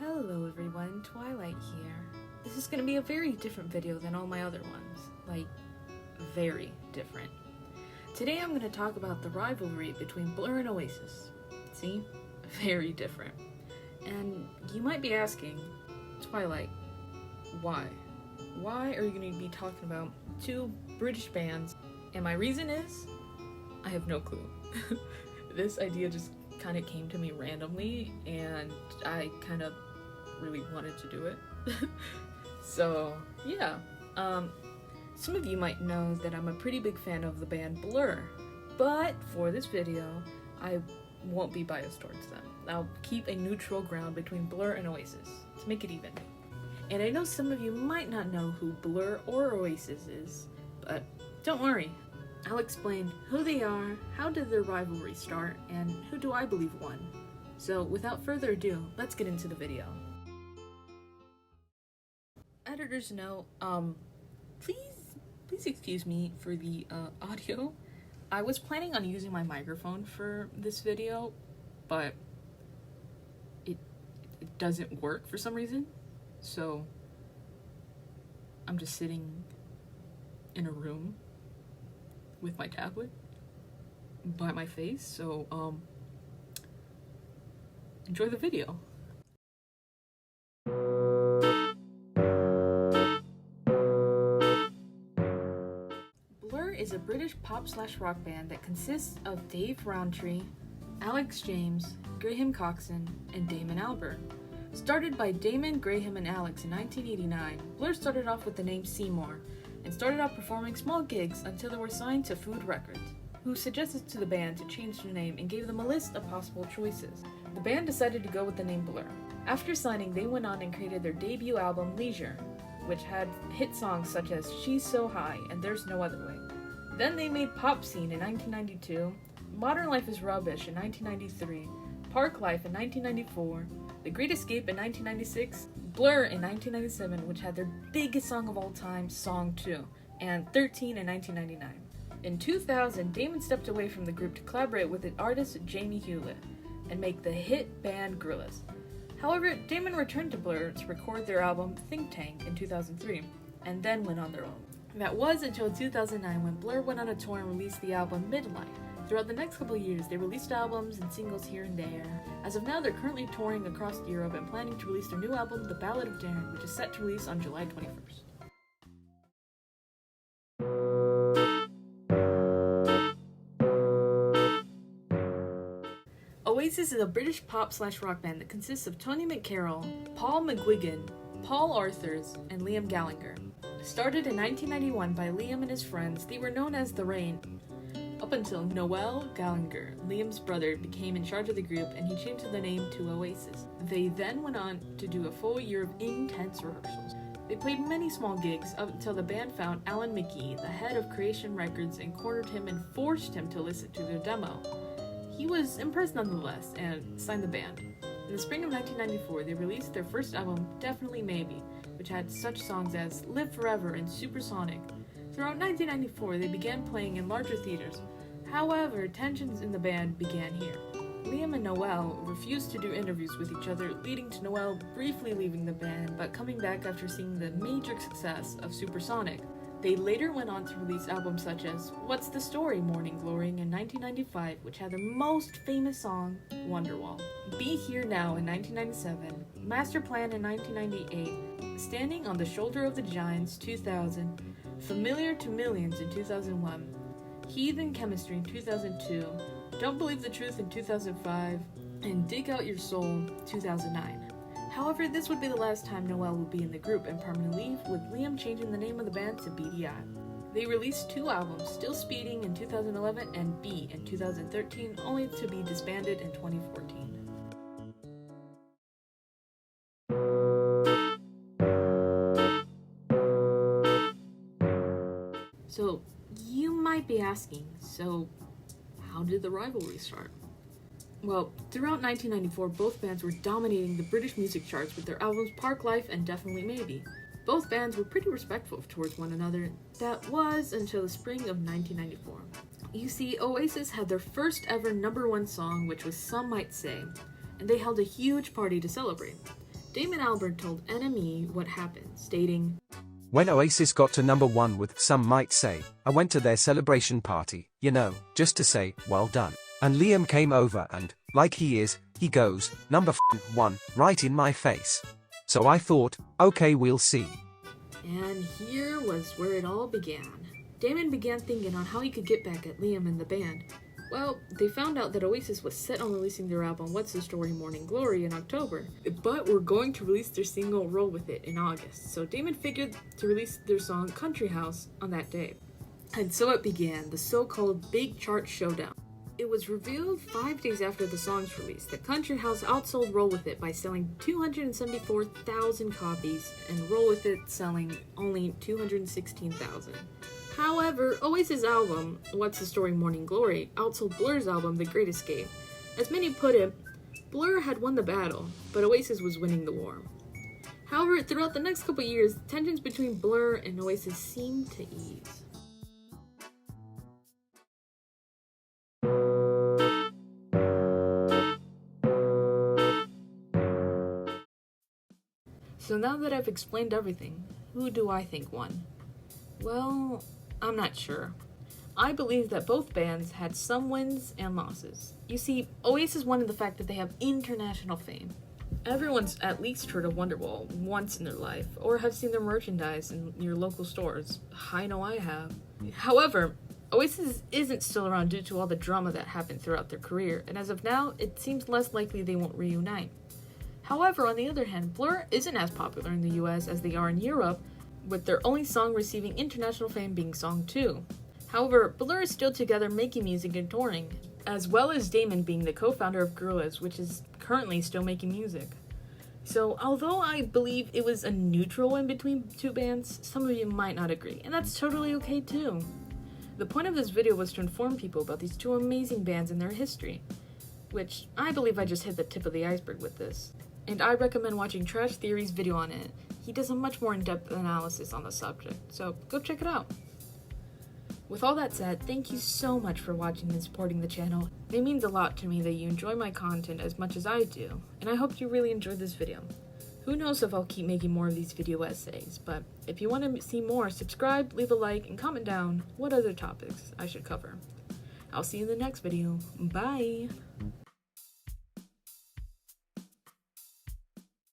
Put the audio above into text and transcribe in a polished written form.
Hello everyone, Twilight here. This is going to be a very different video than all my other ones. Like, very different. Today I'm going to talk about the rivalry between Blur and Oasis. See? Very different. And you might be asking, Twilight, why? Why are you going to be talking about two British bands? And my reason is, I have no clue. This idea just kind of came to me randomly, and I kind of really wanted to do it. So yeah, some of you might know that I'm a pretty big fan of the band Blur, but for this video I won't be biased towards them. I'll keep a neutral ground between Blur and Oasis to make it even. And I know some of you might not know who Blur or Oasis is, but don't worry, I'll explain who they are, how did their rivalry start, and who do I believe won. So without further ado, let's get into the video. Editor's note, please excuse me for the audio. I was planning on using my microphone for this video, but it doesn't work for some reason. So I'm just sitting in a room with my tablet by my face, so enjoy the video. Blur is a British pop/rock band that consists of Dave Rowntree, Alex James, Graham Coxon, and Damon Albarn. Started by Damon, Graham, and Alex in 1989, Blur started off with the name Seymour, and started out performing small gigs until they were signed to Food Records, who suggested to the band to change their name and gave them a list of possible choices. The band decided to go with the name Blur. After signing, they went on and created their debut album Leisure, which had hit songs such as She's So High and There's No Other Way. Then they made Pop Scene in 1992, Modern Life is Rubbish in 1993, Park Life in 1994, The Great Escape in 1996, Blur in 1997, which had their biggest song of all time, Song 2, and 13 in 1999. In 2000, Damon stepped away from the group to collaborate with the artist Jamie Hewlett and make the hit band Gorillaz. However, Damon returned to Blur to record their album Think Tank in 2003, and then went on their own. That was until 2009 when Blur went on a tour and released the album Midlife. Throughout the next couple of years, they released albums and singles here and there. As of now, they're currently touring across Europe and planning to release their new album, The Ballad of Darren, which is set to release on July 21st. Oasis is a British pop/rock band that consists of Tony McCarroll, Paul McGuigan, Paul Arthurs, and Liam Gallagher. Started in 1991 by Liam and his friends, they were known as The Rain, up until Noel Gallagher, Liam's brother, became in charge of the group and he changed the name to Oasis. They then went on to do a full year of intense rehearsals. They played many small gigs up until the band found Alan McGee, the head of Creation Records, and cornered him and forced him to listen to their demo. He was impressed nonetheless and signed the band. In the spring of 1994, they released their first album, Definitely Maybe, which had such songs as Live Forever and Supersonic. Throughout 1994, they began playing in larger theaters. However, tensions in the band began here. Liam and Noel refused to do interviews with each other, leading to Noel briefly leaving the band but coming back after seeing the major success of Supersonic. They later went on to release albums such as What's the Story, Morning Glory in 1995, which had their most famous song, Wonderwall, Be Here Now in 1997, Master Plan in 1998, Standing on the Shoulder of the Giants 2000, Familiar to Millions in 2001, Heathen Chemistry in 2002, Don't Believe the Truth in 2005, and Dig Out Your Soul 2009. However, this would be the last time Noel would be in the group and permanently leave, with Liam changing the name of the band to BDI. They released two albums, Still Speeding in 2011 and B in 2013, only to be disbanded in 2014. So, you might be asking, so how did the rivalry start? Well, throughout 1994, both bands were dominating the British music charts with their albums Park Life and Definitely Maybe. Both bands were pretty respectful towards one another. That was until the spring of 1994. You see, Oasis had their first ever #1 song, which was Some Might Say, and they held a huge party to celebrate. Damon Albarn told NME what happened, stating, "When Oasis got to number 1 with Some Might Say, I went to their celebration party, just to say, well done. And Liam came over and, like he is, he goes, number 1, right in my face. So I thought, okay, we'll see." And here was where it all began. Damon began thinking on how he could get back at Liam and the band. Well, they found out that Oasis was set on releasing their album What's the Story Morning Glory in October, but were going to release their single Roll With It in August, so Damon figured to release their song Country House on that day. And so it began, the so-called Big Chart Showdown. It was revealed 5 days after the song's release that Country House outsold Roll With It by selling 274,000 copies, and Roll With It selling only 216,000. However, Oasis' album, What's the Story Morning Glory, outsold Blur's album, The Great Escape. As many put it, Blur had won the battle, but Oasis was winning the war. However, throughout the next couple years, tensions between Blur and Oasis seemed to ease. So now that I've explained everything, who do I think won? Well, I'm not sure. I believe that both bands had some wins and losses. You see, Oasis won in the fact that they have international fame. Everyone's at least heard of Wonderwall once in their life, or have seen their merchandise in your local stores. I know I have. However, Oasis isn't still around due to all the drama that happened throughout their career, and as of now, it seems less likely they won't reunite. However, on the other hand, Blur isn't as popular in the US as they are in Europe, with their only song receiving international fame being Song 2. However, Blur is still together making music and touring, as well as Damon being the co-founder of Gorillaz, which is currently still making music. So, although I believe it was a neutral win between two bands, some of you might not agree, and that's totally okay too. The point of this video was to inform people about these two amazing bands and their history, which I believe I just hit the tip of the iceberg with this. And I recommend watching Trash Theory's video on it. He does a much more in-depth analysis on the subject, so go check it out. With all that said, thank you so much for watching and supporting the channel. It means a lot to me that you enjoy my content as much as I do, and I hope you really enjoyed this video. Who knows if I'll keep making more of these video essays, but if you want to see more, subscribe, leave a like, and comment down what other topics I should cover. I'll see you in the next video. Bye!